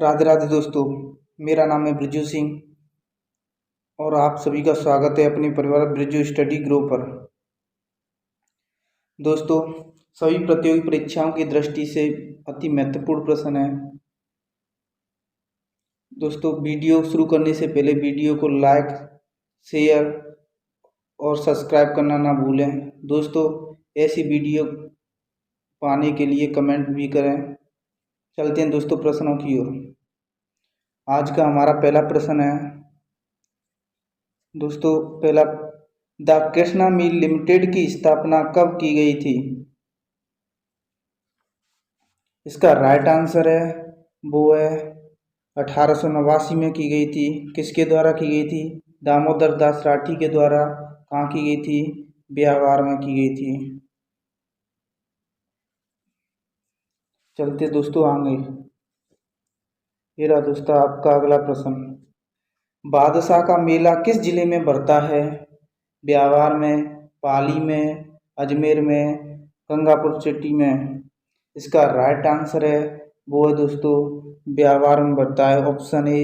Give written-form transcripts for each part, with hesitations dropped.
राधे राधे दोस्तों। मेरा नाम है ब्रिजू सिंह और आप सभी का स्वागत है अपने परिवार ब्रिजू स्टडी ग्रुप पर। दोस्तों, सभी प्रतियोगी परीक्षाओं की दृष्टि से अति महत्वपूर्ण प्रश्न है। दोस्तों, वीडियो शुरू करने से पहले वीडियो को लाइक, शेयर और सब्सक्राइब करना ना भूलें। दोस्तों, ऐसी वीडियो पाने के लिए कमेंट भी करें। चलते हैं दोस्तों प्रश्नों की ओर। आज का हमारा पहला प्रश्न है दोस्तों, पहला, द कृष्णा मिल लिमिटेड की स्थापना कब की गई थी? इसका राइट आंसर है वो है 1889 में की गई थी। किसके द्वारा की गई थी? दामोदर दास राठी के द्वारा। कहाँ की गई थी? ब्यावर में की गई थी। चलते दोस्तों आगे। ये रहा दोस्तों आपका अगला प्रश्न। बादशाह का मेला किस जिले में बढ़ता है? ब्यावर में, पाली में, अजमेर में, गंगापुर सिटी में। इसका राइट आंसर है वो है दोस्तों ब्यावर में बढ़ता है। ऑप्शन ए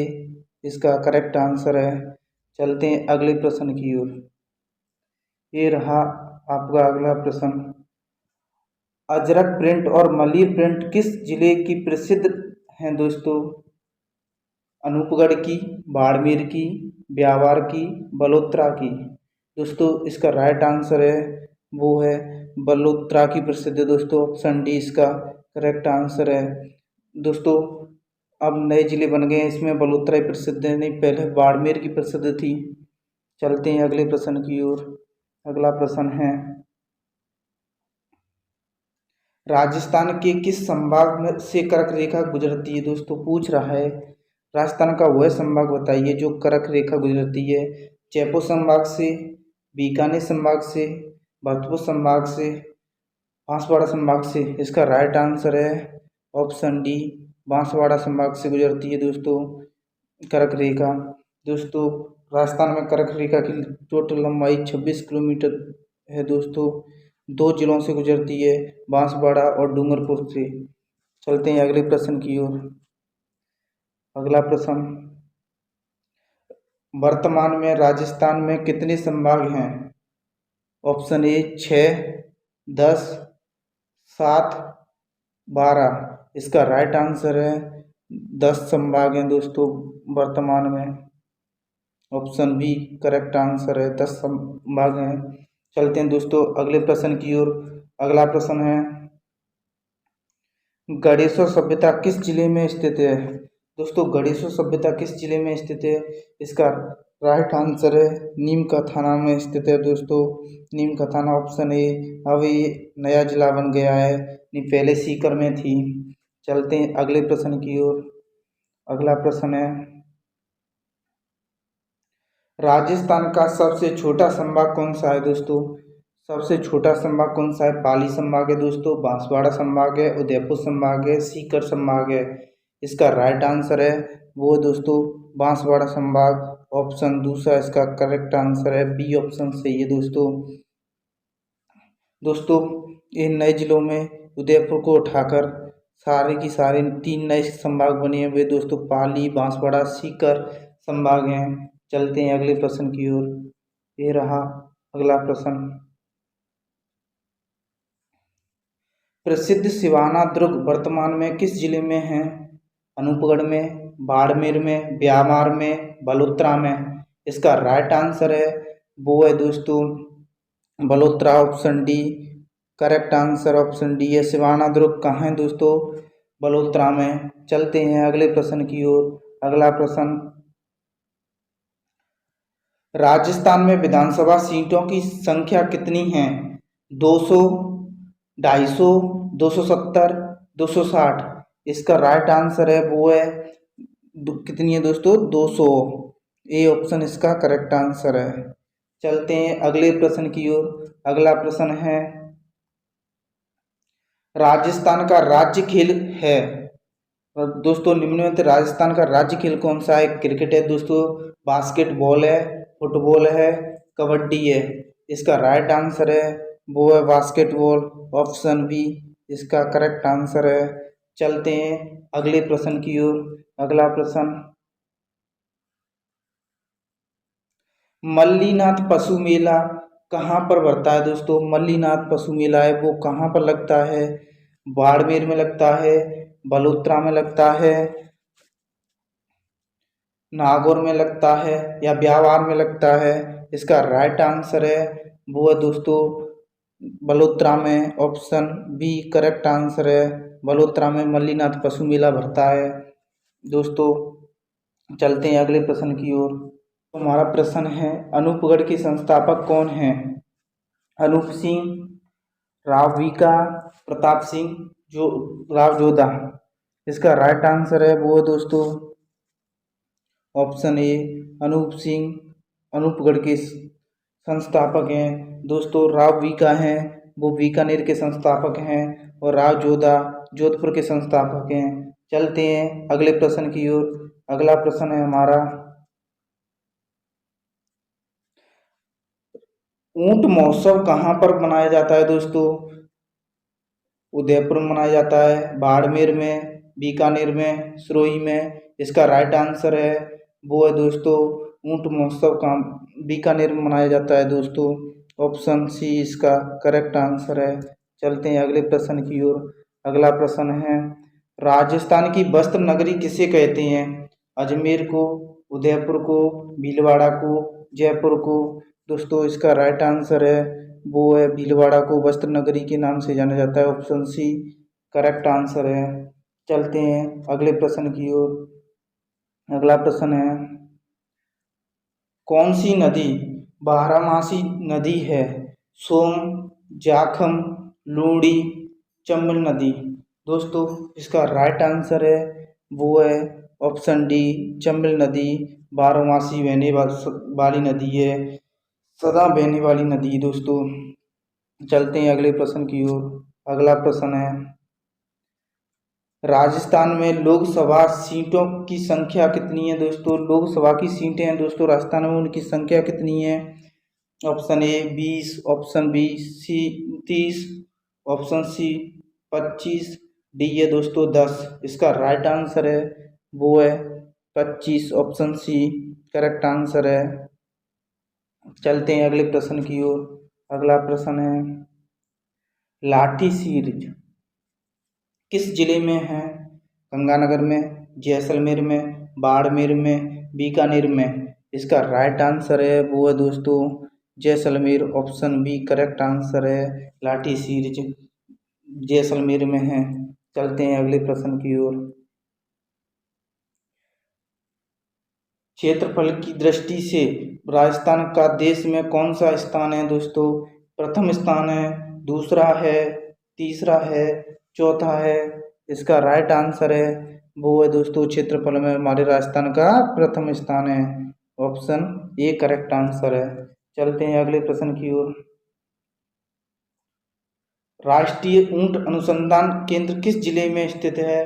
इसका करेक्ट आंसर है। चलते हैं अगले प्रश्न की ओर। ये रहा आपका अगला प्रश्न। अजरक प्रिंट और मलिर प्रिंट किस जिले की प्रसिद्ध हैं दोस्तों? अनूपगढ़ की, बाड़मेर की, ब्यावर की, बलोत्रा की। दोस्तों, इसका राइट आंसर है वो है बलोत्रा की प्रसिद्ध है दोस्तों। ऑप्शन डी इसका करेक्ट आंसर है। दोस्तों, अब नए जिले बन गए हैं, इसमें बलोत्रा ही प्रसिद्ध है, नहीं पहले बाड़मेर की प्रसिद्ध थी। चलते हैं अगले प्रश्न की ओर। अगला प्रश्न है, राजस्थान के किस संभाग में से कर्क रेखा गुजरती है? दोस्तों पूछ रहा है राजस्थान का वह संभाग बताइए जो कर्क रेखा गुजरती है। जयपुर संभाग से, बीकानेर संभाग से, भरतपुर संभाग से, बांसवाड़ा संभाग से। इसका राइट आंसर है ऑप्शन डी, बांसवाड़ा संभाग से गुजरती है दोस्तों कर्क रेखा। दोस्तों, राजस्थान में कर्क रेखा की टोटल लंबाई 26 किलोमीटर है दोस्तों। 2 जिलों से गुजरती है, बांसवाड़ा और डूंगरपुर से। चलते हैं अगले प्रश्न की ओर। अगला प्रश्न, वर्तमान में राजस्थान में कितने संभाग हैं? Option A 6, 10, 7, 12। इसका राइट आंसर है 10 संभाग हैं दोस्तों वर्तमान में। ऑप्शन बी करेक्ट आंसर है, 10 संभाग हैं। चलते हैं दोस्तों अगले प्रश्न की ओर। अगला प्रश्न है, गणेश्वर सभ्यता किस जिले में स्थित है? दोस्तों, गणेश्वर सभ्यता किस जिले में स्थित है? इसका राइट आंसर है नीम का थाना में स्थित है दोस्तों। नीम का थाना ऑप्शन ए। अब ये नया जिला बन गया है, नहीं पहले सीकर में थी। चलते हैं अगले प्रश्न की ओर। अगला प्रश्न है, राजस्थान का सबसे छोटा संभाग कौन सा है? दोस्तों, सबसे छोटा संभाग कौन सा है? पाली संभाग है दोस्तों, बांसवाड़ा संभाग है, उदयपुर संभाग है, सीकर संभाग है। इसका राइट आंसर है वो दोस्तों बांसवाड़ा संभाग। ऑप्शन दूसरा इसका करेक्ट आंसर है, बी ऑप्शन सही है दोस्तों। दोस्तों, इन नए जिलों में उदयपुर को उठाकर सारे की सारे 3 नए संभाग बने हैं, वे दोस्तों पाली, बांसवाड़ा, सीकर संभाग हैं। चलते हैं अगले प्रश्न की ओर। ये रहा अगला प्रश्न। प्रसिद्ध सिवाना दुर्ग वर्तमान में किस जिले में है? अनूपगढ़ में, बाड़मेर में, ब्यावर में, बलोत्रा में। इसका राइट आंसर है वो है दोस्तों Balotra. Option D correct answer, option D है। सिवाना दुर्ग कहाँ है दोस्तों? बलोत्रा में। चलते हैं अगले प्रश्न की ओर। अगला प्रश्न, राजस्थान में विधानसभा सीटों की संख्या कितनी है? 200, 250, 270, 260। इसका राइट आंसर है वो है कितनी है दोस्तों? 200। ए ऑप्शन इसका करेक्ट आंसर है। चलते हैं अगले प्रश्न की ओर। अगला प्रश्न है, राजस्थान का राज्य खेल है दोस्तों निम्न में राजस्थान का राज्य खेल कौन सा है? क्रिकेट है दोस्तों, बास्केटबॉल है, फुटबॉल है, कबड्डी है। इसका राइट आंसर है वो है बास्केटबॉल। ऑप्शन बी इसका करेक्ट आंसर है। चलते हैं अगले प्रश्न की ओर। अगला प्रश्न, मल्लीनाथ पशु मेला कहाँ पर भरता है दोस्तों? मल्लीनाथ पशु मेला है वो कहाँ पर लगता है? बाड़मेर में लगता है, बलोत्रा में लगता है, नागौर में लगता है या ब्यावर में लगता है? इसका राइट आंसर है वो है दोस्तों बलोत्रा में। ऑप्शन बी करेक्ट आंसर है। बलोत्रा में मल्लीनाथ पशु मेला भरता है। दोस्तों चलते हैं अगले प्रश्न की ओर। तो हमारा प्रश्न है, अनूपगढ़ के संस्थापक कौन हैं? अनूप सिंह, राव वीका, प्रताप सिंह, जो राव जोधा। इसका राइट आंसर है वो दोस्तों ऑप्शन ए अनूप सिंह अनूपगढ़ के संस्थापक हैं। दोस्तों राव वीका हैं वो बीकानेर के संस्थापक हैं और राव जोधा जोधपुर के संस्थापक हैं। चलते हैं अगले प्रश्न की ओर। अगला प्रश्न है हमारा, ऊंट महोत्सव कहाँ पर मनाया जाता है दोस्तों? उदयपुर में मनाया जाता है, बाड़मेर में, बीकानेर में, सिरोही में। इसका राइट आंसर है वो है दोस्तों ऊंट महोत्सव का बीकानेर में मनाया जाता है दोस्तों। ऑप्शन सी इसका करेक्ट आंसर है। चलते हैं अगले प्रश्न की ओर। अगला प्रश्न है, राजस्थान की वस्त्र नगरी किसे कहते हैं? अजमेर को, उदयपुर को, भीलवाड़ा को, जयपुर को। दोस्तों इसका राइट आंसर है वो है भीलवाड़ा को वस्त्र नगरी के नाम से जाना जाता है। ऑप्शन सी करेक्ट आंसर है। चलते हैं अगले प्रश्न की ओर। अगला प्रश्न है, कौन सी नदी बारहमासी नदी है? सोम, जाखम, लूणी, चंबल नदी। दोस्तों इसका राइट आंसर है वो है ऑप्शन डी चंबल नदी। बारहमासी बहने वाली नदी है, सदा बहने वाली नदी। दोस्तों चलते हैं अगले प्रश्न की ओर। अगला प्रश्न है, राजस्थान में लोकसभा सीटों की संख्या कितनी है दोस्तों? लोकसभा की सीटें हैं दोस्तों राजस्थान में, उनकी संख्या कितनी है? Option A 20, option B C 30, option C 25, D है दोस्तों 10। इसका राइट आंसर है वो है 25, ऑप्शन सी करेक्ट आंसर है। चलते हैं अगले प्रश्न की ओर। अगला प्रश्न है, लाठी सीरीज किस जिले में है? गंगानगर में, जैसलमेर में, बाड़मेर में, बीकानेर में। इसका राइट आंसर है वो है दोस्तों Jaisalmer. Option B correct answer है। लाठी सीरीज जैसलमेर में है। चलते हैं अगले प्रश्न की ओर। क्षेत्रफल की दृष्टि से राजस्थान का देश में कौन सा स्थान है दोस्तों? प्रथम स्थान है, दूसरा है, तीसरा है, चौथा है? इसका राइट आंसर है वो है दोस्तों क्षेत्रफल में हमारे राजस्थान का प्रथम स्थान है। ऑप्शन ए करेक्ट आंसर है। चलते हैं अगले प्रश्न की ओर। राष्ट्रीय ऊंट अनुसंधान केंद्र किस जिले में स्थित है?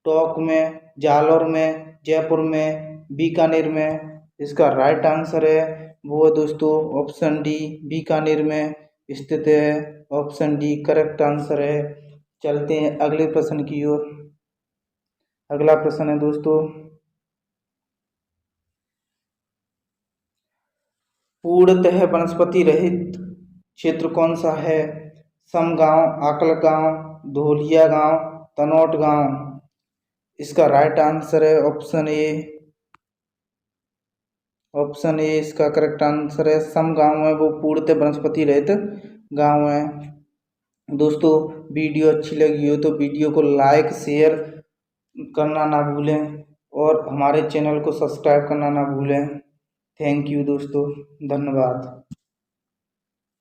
टोंक में, जालौर में, जयपुर में, बीकानेर में। इसका राइट आंसर है वो है दोस्तों ऑप्शन डी बीकानेर में स्थित है। ऑप्शन डी करेक्ट आंसर है। चलते हैं अगले प्रश्न की ओर। अगला प्रश्न है दोस्तों, पूर्णतः वनस्पति रहित क्षेत्र कौन सा है? समगांव, आकल गांव, धोलिया गांव, तनोट गांव। इसका राइट आंसर है ऑप्शन ए। ऑप्शन ए इसका करेक्ट आंसर है। सम गांव है वो पूर्णतः वनस्पति रहित गांव है। दोस्तों वीडियो अच्छी लगी हो तो वीडियो को लाइक शेयर करना ना भूलें और हमारे चैनल को सब्सक्राइब करना ना भूलें। थैंक यू दोस्तों, धन्यवाद।